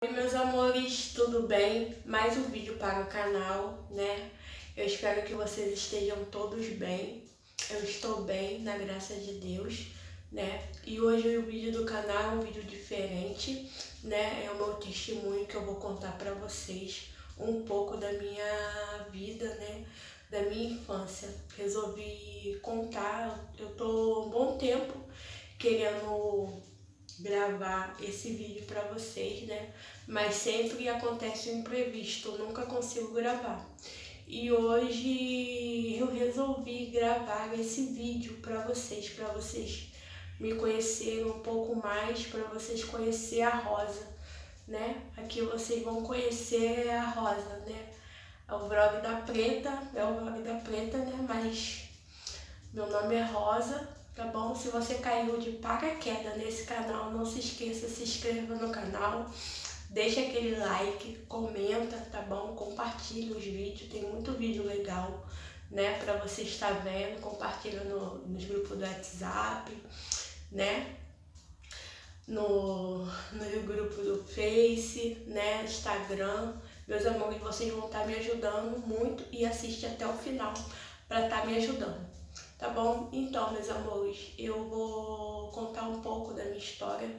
Oi, meus amores, tudo bem? Mais um vídeo para o canal, né? Eu espero que vocês estejam todos bem. Eu estou bem, na graça de Deus, né? E hoje o vídeo do canal é um vídeo diferente, né? É o meu testemunho que eu vou contar para vocês um pouco da minha vida, né? Da minha infância. Resolvi contar, eu tô um bom tempo querendo gravar esse vídeo para vocês, né? Mas sempre acontece um imprevisto, eu nunca consigo gravar. E hoje eu resolvi gravar esse vídeo para vocês me conhecerem um pouco mais, para vocês conhecerem a Rosa, né? Aqui vocês vão conhecer a Rosa, né? É o vlog da Preta, né? Mas meu nome é Rosa, tá bom? Se você caiu de paraquedas nesse canal, não se esqueça, se inscreva no canal, deixa aquele like, comenta, tá bom? Compartilha os vídeos, tem muito vídeo legal, né? Pra você estar vendo, compartilha nos grupos do WhatsApp, né? No grupo do Face, né? Instagram. Meus amores, vocês vão estar me ajudando muito e assiste até o final para estar me ajudando. Tá bom? Então, meus amores, eu vou contar um pouco da minha história.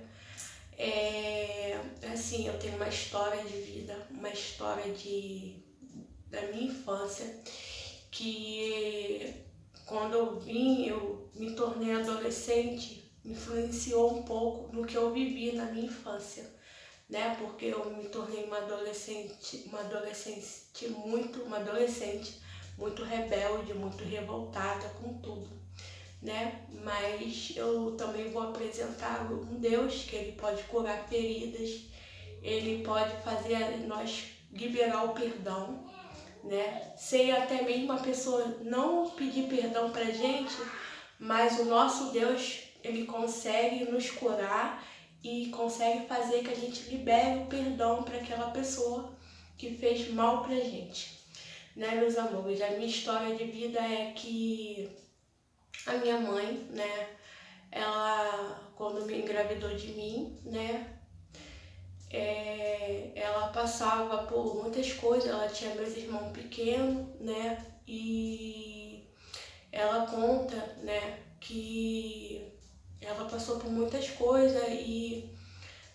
Assim, eu tenho uma história de vida, uma história da minha infância, que quando eu me tornei adolescente, influenciou um pouco no que eu vivi na minha infância, né? Porque eu me tornei uma adolescente muito rebelde, muito revoltada com tudo, né? Mas eu também vou apresentar um Deus que ele pode curar feridas, ele pode fazer nós liberar o perdão, né? Sem até mesmo a pessoa não pedir perdão pra gente, mas o nosso Deus, ele consegue nos curar e consegue fazer que a gente libere o perdão para aquela pessoa que fez mal pra gente, né, meus amores? A minha história de vida é que a minha mãe, né, ela, quando me engravidou de mim, né, ela passava por muitas coisas, ela tinha meus irmãos pequenos, né, e ela conta, né, que ela passou por muitas coisas e,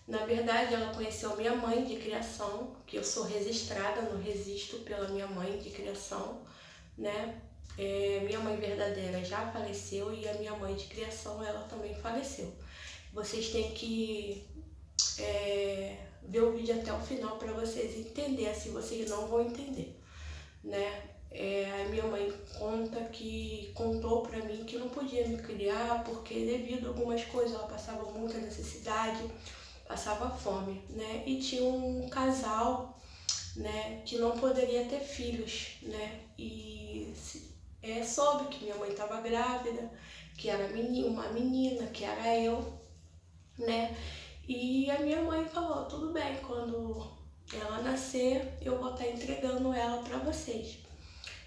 na verdade, ela conheceu minha mãe de criação, que eu sou registrada no registro pela minha mãe de criação, né? Minha mãe verdadeira já faleceu e a minha mãe de criação, ela também faleceu. Vocês têm que ver o vídeo até o final para vocês entenderem, assim vocês não vão entender, né? A minha mãe contou para mim que não podia me criar porque devido a algumas coisas ela passava muita necessidade, passava fome, né? E tinha um casal, né, que não poderia ter filhos, né? E soube que minha mãe estava grávida, que era uma menina, que era eu, né? E a minha mãe falou, tudo bem, quando ela nascer, eu vou estar entregando ela para vocês.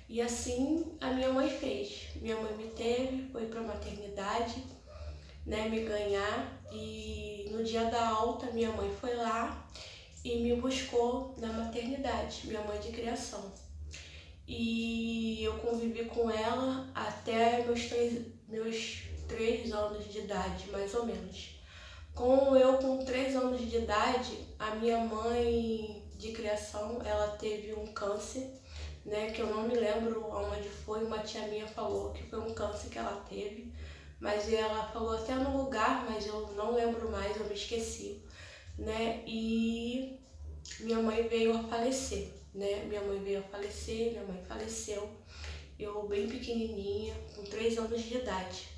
E assim a minha mãe fez. Minha mãe me teve, foi para a maternidade, né, me ganhar, e no dia da alta minha mãe foi lá e me buscou na maternidade, minha mãe de criação. E eu convivi com ela até meus 3 anos de idade, mais ou menos. Com 3 anos de idade, a minha mãe de criação, ela teve um câncer, né, que eu não me lembro onde foi, uma tia minha falou que foi um câncer que ela teve, mas ela falou até no lugar, mas eu não lembro mais, eu me esqueci, né, e minha mãe veio a falecer, né, minha mãe faleceu, eu bem pequenininha, com 3 anos de idade.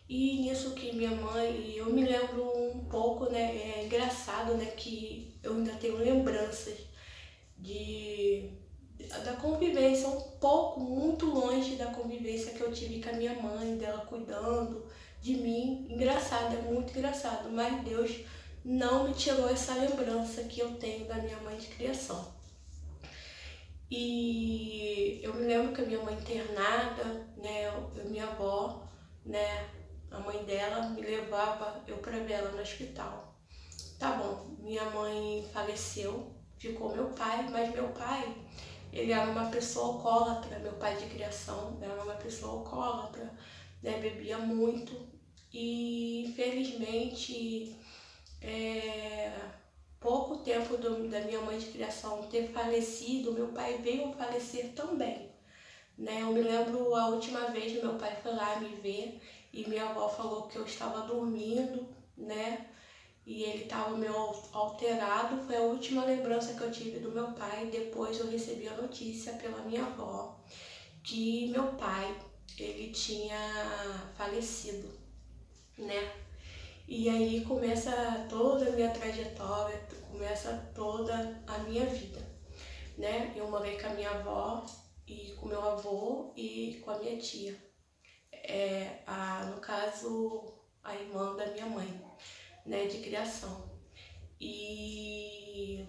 E nisso que minha mãe, eu me lembro um pouco, né, é engraçado, né, que eu ainda tenho lembranças da convivência, um pouco, muito longe da convivência que eu tive com a minha mãe, dela cuidando de mim. Engraçado, é muito engraçado, mas Deus não me tirou essa lembrança que eu tenho da minha mãe de criação. E eu me lembro que a minha mãe internada, né, minha avó, né, a mãe dela me levava eu para ver ela no hospital. tá bom, minha mãe faleceu, ficou meu pai, mas meu pai, ele era uma pessoa alcoólatra, meu pai de criação era uma pessoa alcoólatra, né, bebia muito e infelizmente pouco tempo da minha mãe de criação ter falecido, meu pai veio a falecer também, né? Eu me lembro a última vez que meu pai foi lá me ver e minha avó falou que eu estava dormindo, né? E ele estava meio alterado. Foi a última lembrança que eu tive do meu pai. Depois eu recebi a notícia pela minha avó que meu pai, ele tinha falecido, né? E aí começa toda a minha trajetória, começa toda a minha vida, né? Eu morei com a minha avó e com meu avô e com a minha tia. No caso, a irmã da minha mãe, né, de criação. E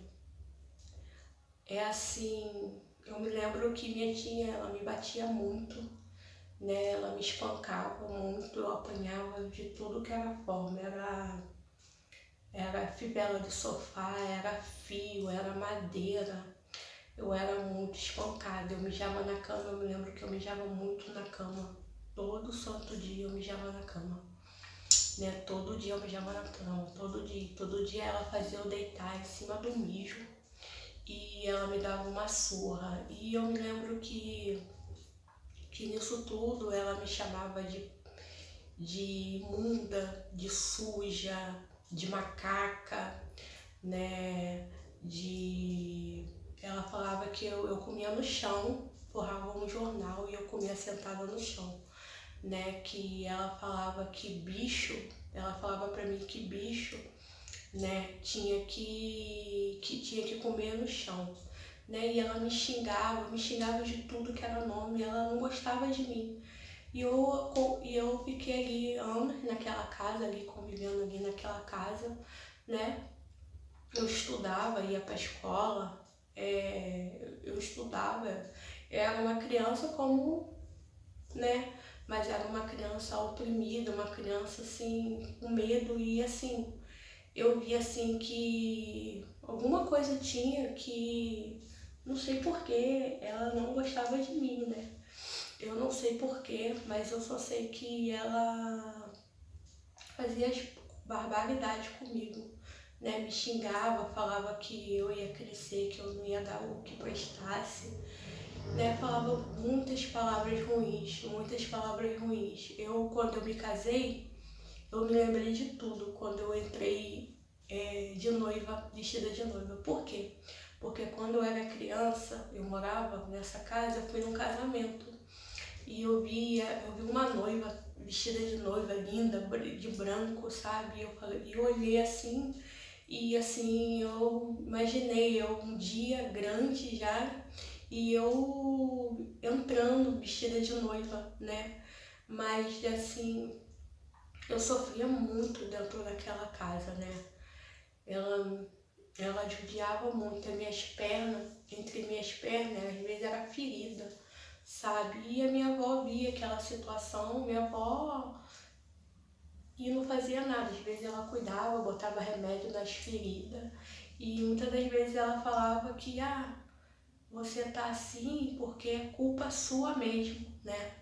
é assim, eu me lembro que minha tia, ela me batia muito, né? Ela me espancava muito, eu apanhava de tudo que era forma. Era fivela de sofá, era fio, era madeira. Eu era muito espancada, eu mijava na cama, eu me lembro que eu mijava muito na cama. Todo santo dia eu mijava na cama, né? Todo dia eu mijava na cama, todo dia. Todo dia ela fazia eu deitar em cima do mijo e ela me dava uma surra. E eu me lembro que nisso tudo ela me chamava de imunda, de suja, de macaca, né? Ela falava que eu comia no chão, forrava um jornal e eu comia sentada no chão, né? Que ela falava que bicho, ela falava pra mim que bicho, né? Tinha que comer no chão, né? E ela me xingava de tudo que era nome, ela não gostava de mim. E eu fiquei ali anos naquela casa, ali convivendo ali naquela casa, né? Eu estudava, ia para a escola, eu estudava, era uma criança como, né? Mas era uma criança oprimida, uma criança assim, com medo e assim, eu vi assim que alguma coisa tinha que, não sei porquê, ela não gostava de mim, né? Eu não sei porquê, mas eu só sei que ela fazia as barbaridades comigo, né? Me xingava, falava que eu ia crescer, que eu não ia dar o que prestasse, né? Falava muitas palavras ruins, muitas palavras ruins. Quando eu me casei, eu me lembrei de tudo, quando eu entrei de noiva, vestida de noiva. Por quê? Porque quando eu era criança, eu morava nessa casa, eu fui num casamento. E eu vi uma noiva, vestida de noiva, linda, de branco, sabe? Eu olhei assim, e assim, eu imaginei um dia grande já, e eu entrando vestida de noiva, né? Mas assim, eu sofria muito dentro daquela casa, né? Ela judiava muito as minhas pernas, entre minhas pernas, às vezes era ferida, sabe? E a minha avó via aquela situação, minha avó e não fazia nada. Às vezes ela cuidava, botava remédio nas feridas e muitas das vezes ela falava que você tá assim porque é culpa sua mesmo, né?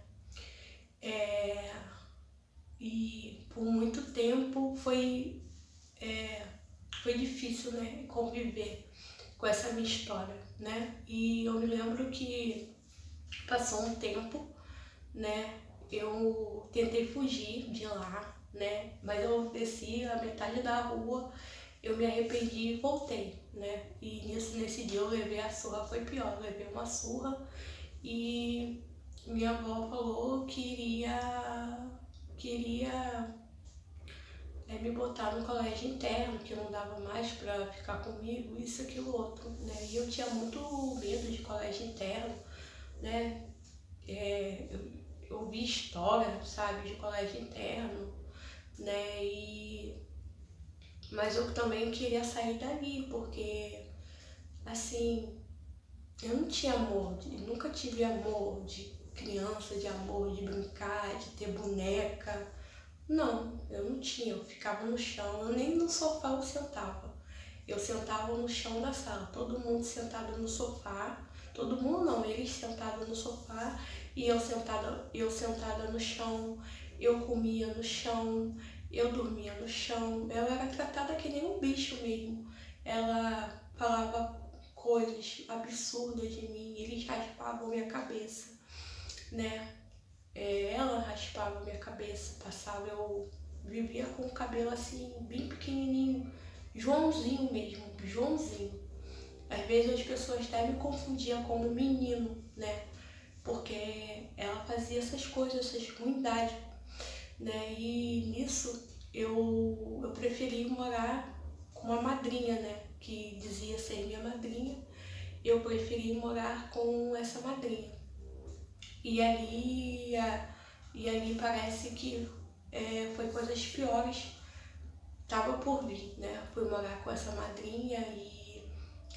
E por muito tempo foi difícil, né, conviver com essa minha história, né? E eu me lembro que passou um tempo, né? Eu tentei fugir de lá, né? Mas eu desci a metade da rua, eu me arrependi e voltei, né? E nesse dia eu levei a surra, foi pior, eu levei uma surra e minha avó falou que queria me botar no colégio interno, que não dava mais pra ficar comigo, isso, aquilo, outro, né? E eu tinha muito medo de colégio interno, né? Eu vi história, sabe, de colégio interno, né? Mas eu também queria sair dali, porque, assim, eu não tinha amor, nunca tive amor de criança, de amor de brincar, de ter boneca. Não, eu não tinha, eu ficava no chão, eu nem no sofá eu sentava. Eu sentava no chão da sala, todo mundo sentado no sofá, todo mundo não, eles sentados no sofá e eu sentada no chão, eu comia no chão, eu dormia no chão, eu era tratada que nem um bicho mesmo. Ela falava coisas absurdas de mim, eles raspavam minha cabeça, né? Ela raspava minha cabeça, passava, eu vivia com o cabelo assim, bem pequenininho, Joãozinho mesmo, Joãozinho. Às vezes as pessoas até me confundiam como menino, né? Porque ela fazia essas coisas, essas ruindades, né? E nisso eu preferi morar com uma madrinha, né? Que dizia ser minha madrinha. Eu preferi morar com essa madrinha. E ali parece que foi coisas piores, tava por vir, né? Fui morar com essa madrinha e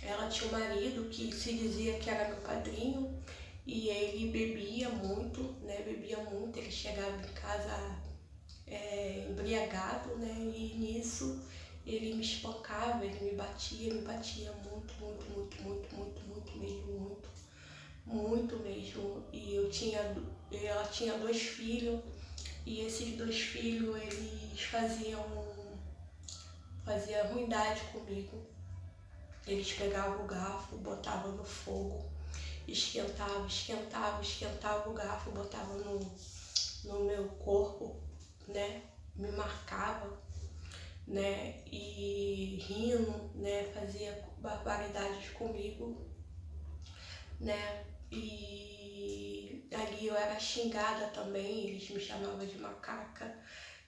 ela tinha um marido que se dizia que era meu padrinho e ele bebia muito, né? Bebia muito, ele chegava em casa embriagado, né? E nisso ele me espancava, ele me batia muito, muito, muito, muito, muito, muito mesmo, muito mesmo. E ela tinha 2 filhos e esses 2 filhos eles faziam ruindade comigo. Eles pegavam o garfo, botavam no fogo, esquentava o garfo, botava no meu corpo, né? Me marcava, né? E rindo, né? Fazia barbaridades comigo, né? E ali eu era xingada também, eles me chamavam de macaca,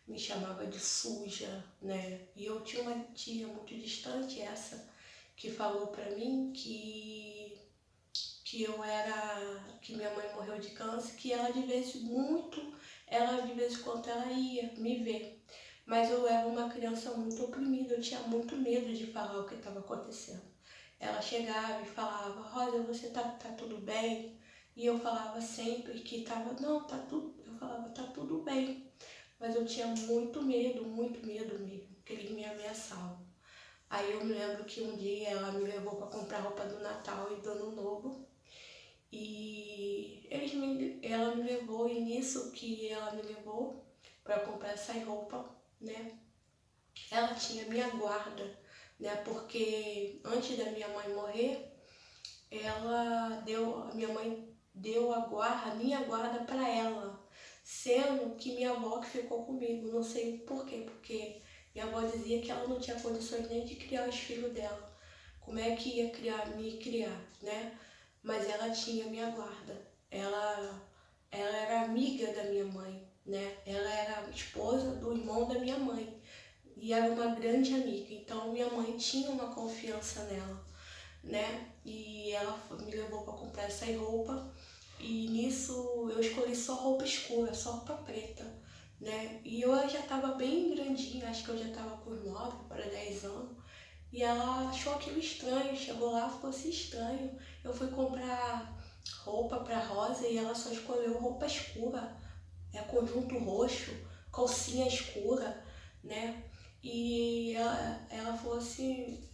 me chamavam de suja, né? E eu tinha uma tia muito distante, essa, que falou pra mim que minha mãe morreu de câncer, que ela de vez em quando ela ia me ver. Mas eu era uma criança muito oprimida, eu tinha muito medo de falar o que estava acontecendo. Ela chegava e falava, Rosa, você tá tudo bem? E eu falava sempre que não, tá tudo, eu falava, tá tudo bem. Mas eu tinha muito medo mesmo, que eles me ameaçavam. Aí eu me lembro que um dia ela me levou para comprar roupa do Natal e do Ano Novo. E ela me levou, e nisso que ela me levou para comprar essa roupa, né? Ela tinha minha guarda, né? Porque antes da minha mãe morrer, a minha mãe deu a minha guarda para ela, sendo que minha avó que ficou comigo, não sei por quê, porque minha avó dizia que ela não tinha condições nem de criar os filhos dela, como é que ia me criar, né? Mas ela tinha minha guarda, ela era amiga da minha mãe, né? Ela era esposa do irmão da minha mãe e era uma grande amiga, então minha mãe tinha uma confiança nela, né? E ela me levou para comprar essa roupa e nisso eu escolhi só roupa escura, só roupa preta, né? E eu já estava bem grandinha, acho que eu já estava com 9 para 10 anos. E ela achou aquilo estranho, chegou lá, ficou assim estranho. Eu fui comprar roupa para Rosa e ela só escolheu roupa escura, conjunto roxo, calcinha escura, né? E ela falou assim,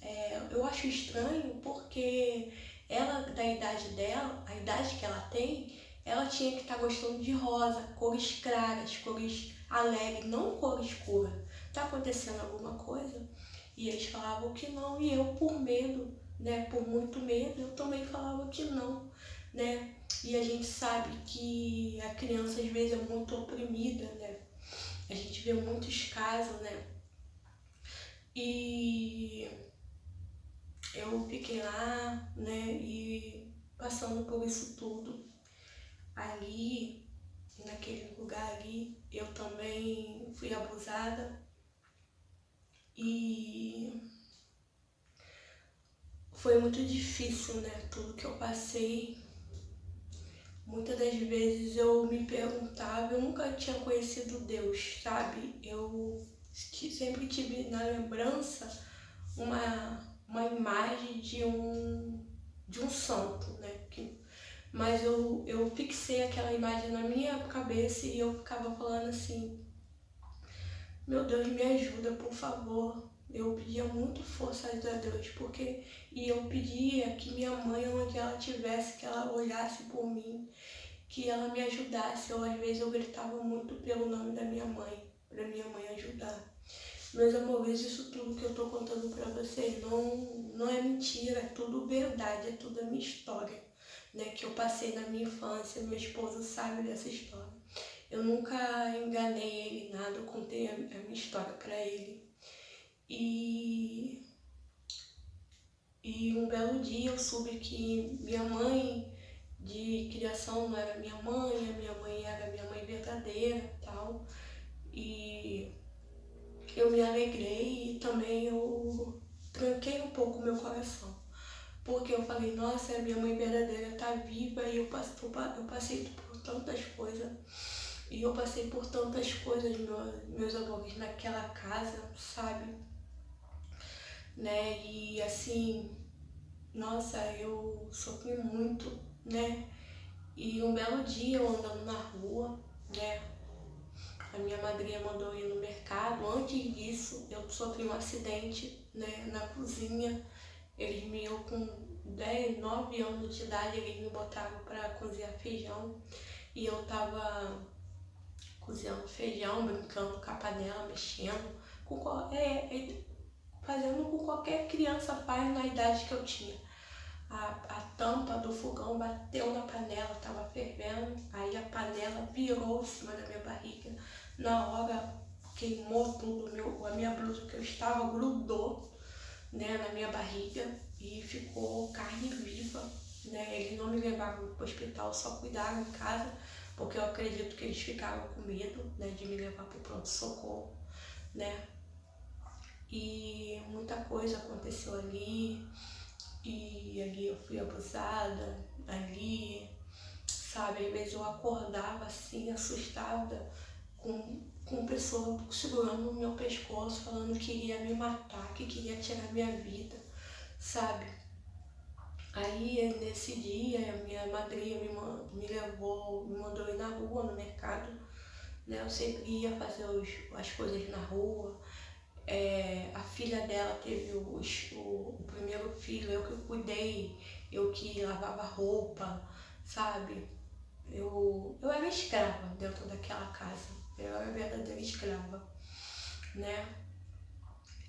eu acho estranho porque ela, da idade dela, a idade que ela tem, ela tinha que estar gostando de rosa, cores claras, cores alegres, não cor escura. Tá acontecendo alguma coisa? E eles falavam que não, e eu por medo, né, por muito medo, eu também falava que não, né? E a gente sabe que a criança às vezes é muito oprimida, né? A gente vê muitos casos, né? E eu fiquei lá, né, e passando por isso tudo. Ali, naquele lugar ali, eu também fui abusada e foi muito difícil, né, tudo que eu passei. Muitas das vezes eu me perguntava, eu nunca tinha conhecido Deus, sabe? Eu sempre tive na lembrança uma imagem de um santo, né? Mas eu fixei aquela imagem na minha cabeça e eu ficava falando assim, Meu Deus, me ajuda, por favor. Eu pedia muito forças a Deus, e eu pedia que minha mãe, onde ela estivesse, que ela olhasse por mim, que ela me ajudasse. Às vezes eu gritava muito pelo nome da minha mãe, para minha mãe ajudar. Meus amores, isso tudo que eu tô contando para vocês não é mentira, é tudo verdade, é tudo a minha história, né, que eu passei na minha infância. Meu esposo sabe dessa história. Eu nunca enganei ele nada, eu contei a minha história para ele. E um belo dia eu soube que minha mãe de criação não era minha mãe, a minha mãe era minha mãe verdadeira e tal. E eu me alegrei e também eu tranquei um pouco o meu coração. Porque eu falei, nossa, a minha mãe verdadeira tá viva e eu passei por tantas coisas. E eu passei por tantas coisas, meus avós, naquela casa, sabe? Né? E assim, nossa, eu sofri muito, né? E um belo dia eu andando na rua, né? A minha madrinha mandou ir no mercado. Antes disso, eu sofri um acidente, né? Na cozinha. Eu com 10, 9 anos de idade, eles me botaram para cozinhar feijão. E eu tava cozinhando feijão, brincando com a panela, mexendo, fazendo o que qualquer criança faz na idade que eu tinha. A tampa do fogão bateu na panela, estava fervendo, aí a panela virou em cima da minha barriga. Na hora queimou tudo, a minha blusa que eu estava grudou, né, na minha barriga e ficou carne viva, né? Eles não me levaram para o hospital, só cuidaram em casa, porque eu acredito que eles ficaram com medo, né, de me levar para o pronto-socorro, né? E muita coisa aconteceu ali, e ali eu fui abusada, ali, sabe? Às vezes eu acordava assim, assustada, com pessoa segurando no meu pescoço, falando que queria me matar, que queria tirar minha vida, sabe? Aí, nesse dia, a minha madrinha me levou, me mandou ir na rua, no mercado, né? Eu sempre ia fazer as coisas na rua. A filha dela teve o primeiro filho, eu que cuidei, eu que lavava roupa, sabe? Eu era escrava dentro daquela casa, eu era verdadeira escrava, né?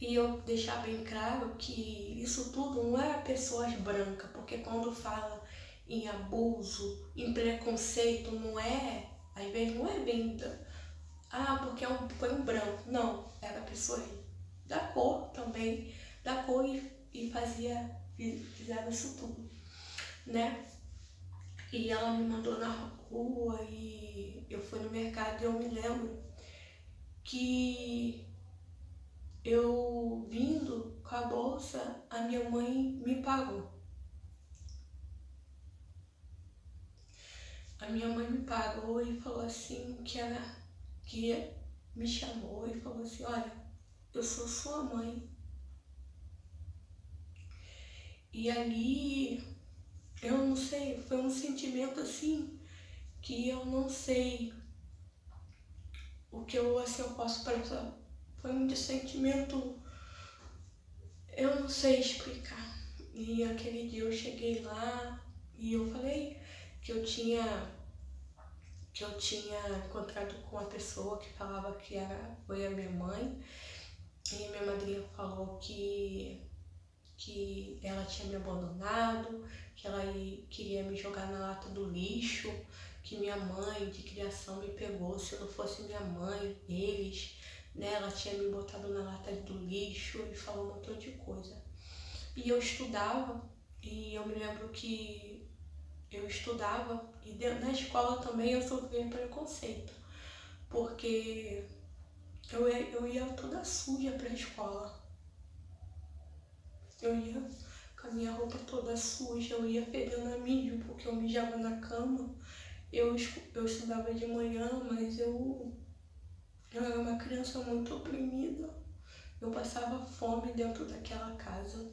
E eu deixar bem claro que isso tudo não é pessoas brancas, porque quando fala em abuso, em preconceito, às vezes não é bem, porque foi um branco. Não, era pessoas da cor também, da cor e fizeram isso tudo, né? E ela me mandou na rua e eu fui no mercado e eu me lembro que eu vindo com a bolsa, a minha mãe me pagou. A minha mãe me pagou e falou assim que me chamou e falou assim, olha, eu sou sua mãe. E ali, eu não sei, foi um sentimento assim que eu não sei o que eu posso passar. Foi um sentimento, eu não sei explicar. E aquele dia eu cheguei lá e eu falei que eu tinha encontrado com uma pessoa que falava que foi a minha mãe. E minha madrinha falou que ela tinha me abandonado, que ela queria me jogar na lata do lixo, que minha mãe de criação me pegou, se eu não fosse minha mãe, eles, né, ela tinha me botado na lata do lixo e falou um montão de coisa. E eu estudava, e eu me lembro que eu estudava, e na escola também eu sofria preconceito, porque eu ia toda suja pra escola. Eu ia com a minha roupa toda suja, eu ia fedendo a mijo, porque eu mijava na cama. Eu estudava de manhã, mas eu era uma criança muito oprimida. Eu passava fome dentro daquela casa.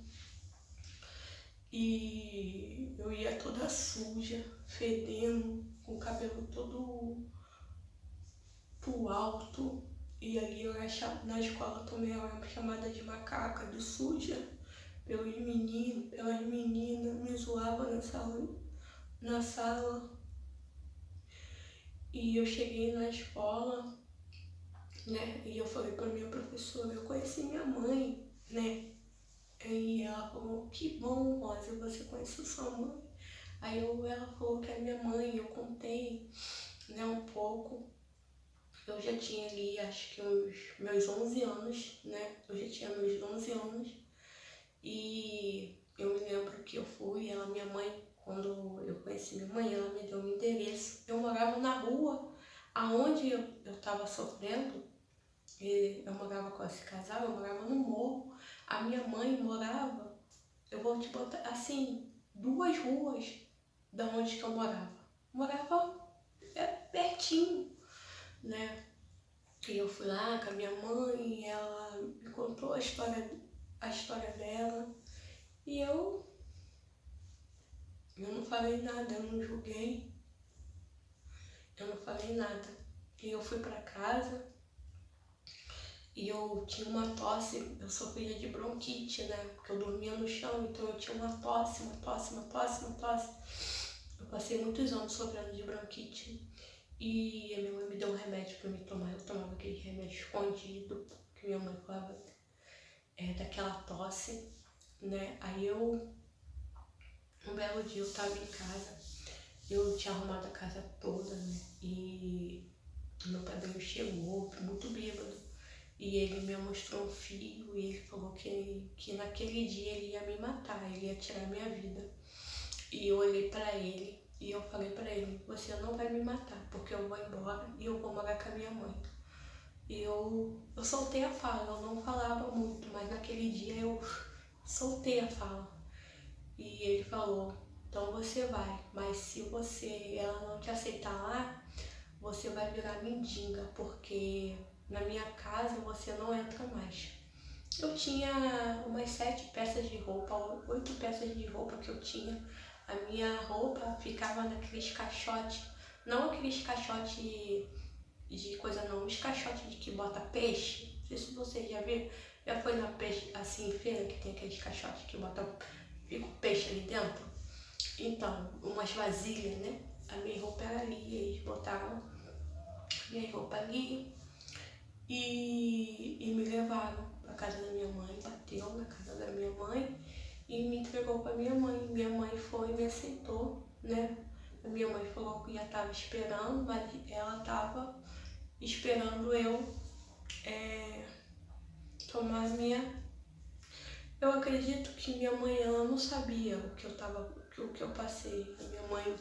E eu ia toda suja, fedendo, com o cabelo todo pro alto, E ali na escola também eu era chamada de macaca, de suja, pelos meninos, pelas meninas, me zoavam na sala. E eu cheguei na escola, né, e eu falei pra minha professora, eu conheci minha mãe, né, e ela falou, que bom, Rosa, você conheceu sua mãe. Aí ela falou que é minha mãe, eu contei, né, um pouco. Eu já tinha ali, acho que uns meus 11 anos, né, eu já tinha meus 11 anos. E eu me lembro que eu fui, minha mãe, quando eu conheci minha mãe, ela me deu um endereço. Eu morava na rua, aonde eu estava sofrendo, eu morava com esse casal, eu morava no morro. A minha mãe morava, eu vou te botar assim, 2 ruas da onde que eu morava. Morava pertinho, né? E eu fui lá com a minha mãe, ela me contou a história dela. E eu não falei nada, eu não julguei, eu não falei nada. E eu fui pra casa e eu tinha uma tosse, eu sofria de bronquite, né? Porque eu dormia no chão, então eu tinha uma tosse. Eu passei muitos anos sofrendo de bronquite. E a minha mãe me deu um remédio pra me tomar. Eu tomava aquele remédio escondido, que minha mãe falava daquela tosse, né? Aí um belo dia eu tava em casa, eu tinha arrumado a casa toda, né? E meu padrinho chegou, muito bêbado, e ele me mostrou um fio e ele falou que naquele dia ele ia me matar, ele ia tirar minha vida. E eu olhei pra ele e eu falei pra ele, você não vai me matar, porque eu vou embora e eu vou morar com a minha mãe. E eu soltei a fala, eu não falava muito, mas naquele dia eu soltei a fala. E ele falou, então você vai, mas se ela não te aceitar lá, você vai virar mendiga, porque na minha casa você não entra mais. Eu tinha umas 7 peças de roupa, 8 peças de roupa que eu tinha. A minha roupa ficava naqueles caixotes, não aqueles caixotes de coisa não, os caixotes de que bota peixe. Não sei se você já viu, já foi na peixe, assim, em feira, que tem aqueles caixotes que bota fica o peixe ali dentro. Então, umas vasilhas, né? A minha roupa era ali, eles botaram minha roupa ali e me levaram pra casa da minha mãe, bateu na casa da minha mãe e me entregou pra minha mãe. Minha mãe foi e me aceitou, né? A minha mãe falou que já estava esperando, mas ela estava esperando eu tomar a minha. Eu acredito que minha mãe, ela não sabia o que eu passei. A minha mãe,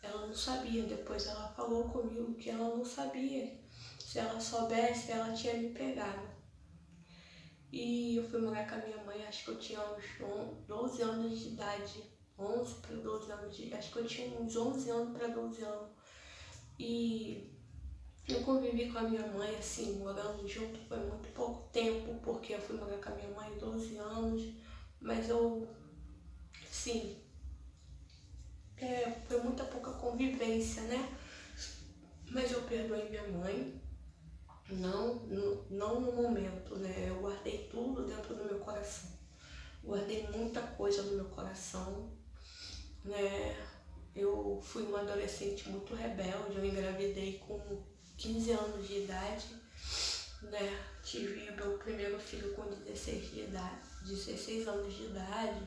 ela não sabia. Depois ela falou comigo que ela não sabia. Se ela soubesse, ela tinha me pegado. E eu fui morar com a minha mãe, acho que eu tinha uns 12 anos de idade. 11 para 12 anos de idade. Acho que eu tinha uns 11 anos para 12 anos. E eu convivi com a minha mãe, assim, morando junto, foi muito pouco tempo, porque eu fui morar com a minha mãe 12 anos, mas eu, sim, foi muita pouca convivência, né? Mas eu perdoei minha mãe, não no momento, né? Eu guardei tudo dentro do meu coração, guardei muita coisa no meu coração, né? Eu fui uma adolescente muito rebelde, eu engravidei com 15 anos de idade, né? Tive meu primeiro filho com 16 anos de idade,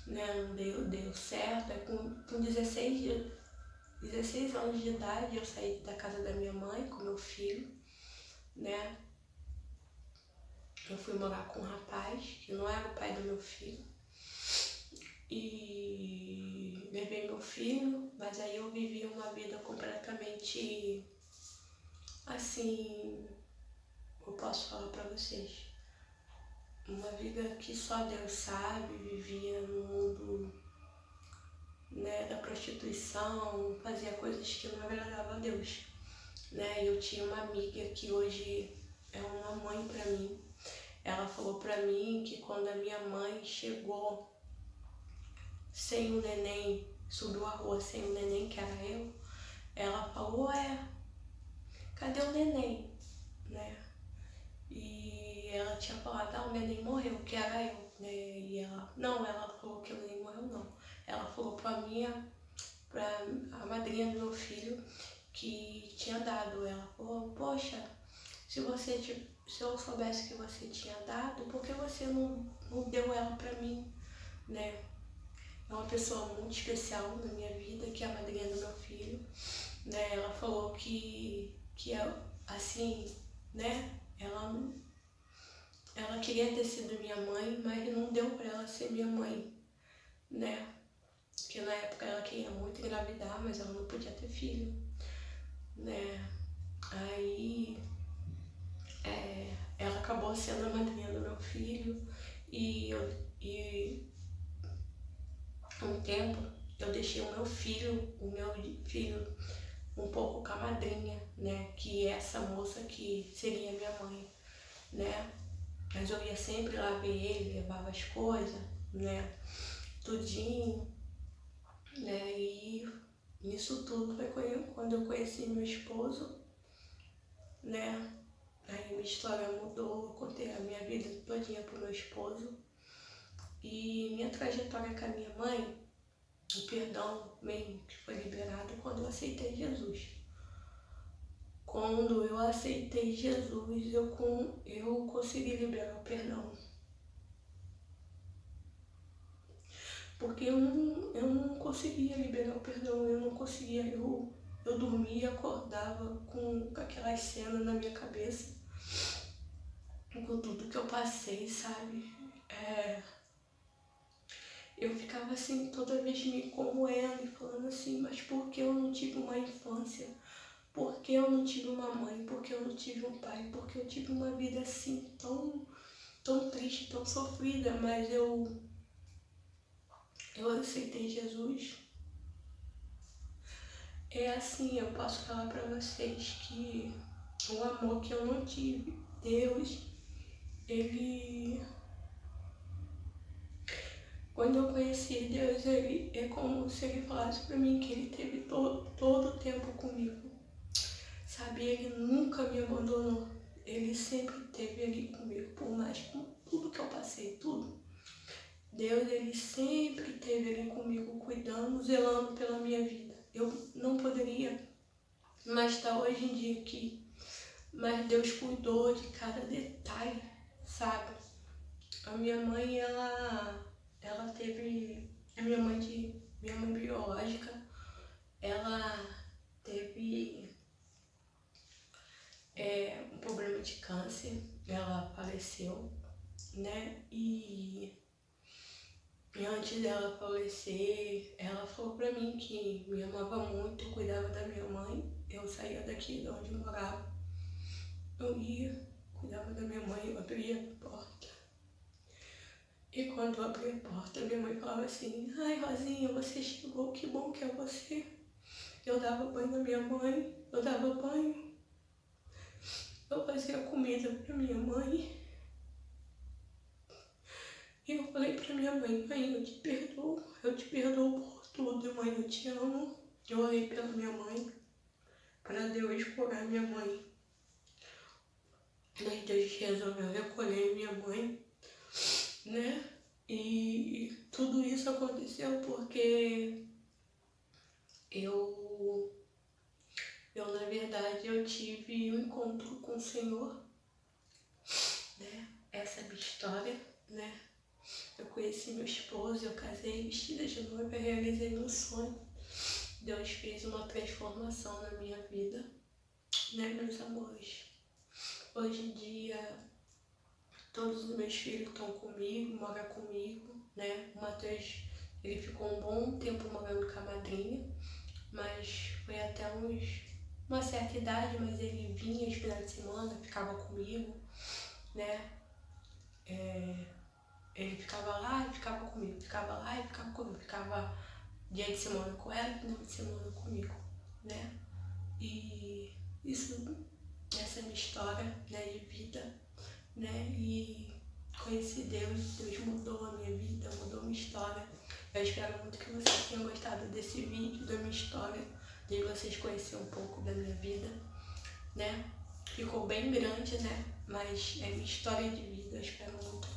né? Não deu certo. Aí com 16 anos de idade eu saí da casa da minha mãe com meu filho, né? Eu fui morar com um rapaz que não era o pai do meu filho. E levei meu filho, mas aí eu vivi uma vida completamente assim, eu posso falar pra vocês, uma vida que só Deus sabe. Vivia no mundo, né, da prostituição, fazia coisas que não agradavam a Deus, né? Eu tinha uma amiga que hoje é uma mãe pra mim. Ela falou pra mim que quando a minha mãe chegou sem o neném, subiu a rua sem o neném, que era eu, ela falou, cadê o neném? né? E ela tinha falado, o neném morreu, que era eu, né? E ela falou que o neném morreu, não. Ela falou pra a madrinha do meu filho que tinha dado. Ela falou, poxa, se eu soubesse que você tinha dado, por que você não deu ela pra mim, né? É uma pessoa muito especial na minha vida, que é a madrinha do meu filho, né? Ela falou que assim, né? Ela queria ter sido minha mãe, mas não deu pra ela ser minha mãe, né? Porque na época ela queria muito engravidar, mas ela não podia ter filho, né? Aí ela acabou sendo a madrinha do meu filho e um tempo eu deixei o meu filho um pouco com a madrinha, né? Que é essa moça que seria minha mãe, né? Mas eu ia sempre lá ver ele, levava as coisas, né? Tudinho, né? E isso tudo foi quando eu conheci meu esposo, né? Aí minha história mudou, eu contei a minha vida todinha pro meu esposo. E minha trajetória com a minha mãe, o perdão mesmo que foi liberado quando eu aceitei Jesus. Quando eu aceitei Jesus, eu consegui liberar o perdão. Porque eu não conseguia liberar o perdão, eu não conseguia, eu dormia e acordava com aquelas cenas na minha cabeça, com tudo que eu passei, sabe? Eu ficava assim, toda vez me comoendo e falando assim, mas por que eu não tive uma infância? Por que eu não tive uma mãe? Por que eu não tive um pai? Por que eu tive uma vida assim, tão triste, tão sofrida? Mas eu aceitei Jesus. É assim, eu posso falar pra vocês que o amor que eu não tive, Deus, ele... Quando eu conheci Deus, ele é como se ele falasse pra mim que ele teve todo o tempo comigo. Sabe, ele nunca me abandonou. Ele sempre esteve ali comigo, por mais com tudo que eu passei, tudo. Deus, ele sempre esteve ali comigo, cuidando, zelando pela minha vida. Eu não poderia mais estar hoje em dia aqui, mas Deus cuidou de cada detalhe, sabe? A minha mãe, ela teve, minha mãe biológica, ela teve um problema de câncer, ela faleceu, né? E antes dela falecer, ela falou pra mim que me amava muito, cuidava da minha mãe. Eu saía daqui de onde eu morava, eu ia, cuidava da minha mãe, eu abria a porta. E quando eu abria a porta, minha mãe falava assim, ai Rosinha, você chegou, que bom que é você. Eu dava banho na minha mãe, eu dava banho, eu fazia comida pra minha mãe. E eu falei pra minha mãe, mãe, eu te perdoo por tudo, mãe, eu te amo. Eu orei pela minha mãe, para Deus curar minha mãe. Daí Deus resolveu recolher minha mãe, né? E tudo isso aconteceu porque eu na verdade, eu tive um encontro com o Senhor, né? Essa é a minha história, né? Eu conheci meu esposo, eu casei vestida de noiva, realizei meu sonho. Deus fez uma transformação na minha vida, né, meus amores? Hoje em dia, todos os meus filhos estão comigo, moram comigo, né? O Matheus, ele ficou um bom tempo morando com a madrinha, mas foi até uma certa idade, mas ele vinha os finais de semana, ficava comigo, né? Ele ficava lá e ficava comigo, ficava lá e ficava comigo, ficava dia de semana com ela e final de semana comigo, né? E essa é a minha história, né, de vida, né? E conheci Deus mudou a minha vida, mudou a minha história. Eu espero muito que vocês tenham gostado desse vídeo, da minha história, de vocês conhecerem um pouco da minha vida, né? ficou bem grande, né? Mas é minha história de vida. Eu espero muito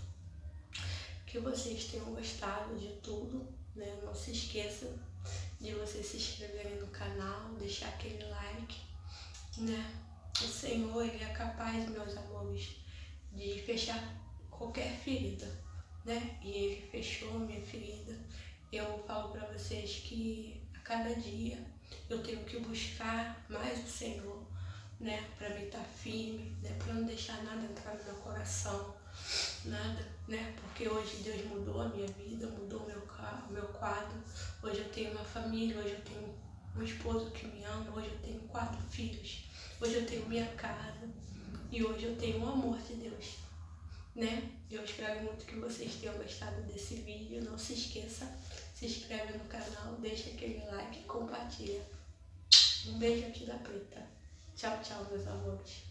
que vocês tenham gostado de tudo, né? Não se esqueça de vocês se inscreverem no canal, deixar aquele like, né? O Senhor, Ele é capaz, meus amores, de fechar qualquer ferida, né? E Ele fechou minha ferida. Eu falo para vocês que a cada dia eu tenho que buscar mais o Senhor, né? Para me estar firme, né? Para não deixar nada entrar no meu coração, nada, né? Porque hoje Deus mudou a minha vida, mudou o meu quadro. Hoje eu tenho uma família, hoje eu tenho um esposo que me ama, hoje eu tenho 4 filhos, hoje eu tenho minha casa e hoje eu tenho o amor de Deus, né? Eu espero muito que vocês tenham gostado desse vídeo. Não se esqueça, se inscreve no canal, deixa aquele like e compartilha. Um beijo aqui da Preta. Tchau, tchau, meus amores.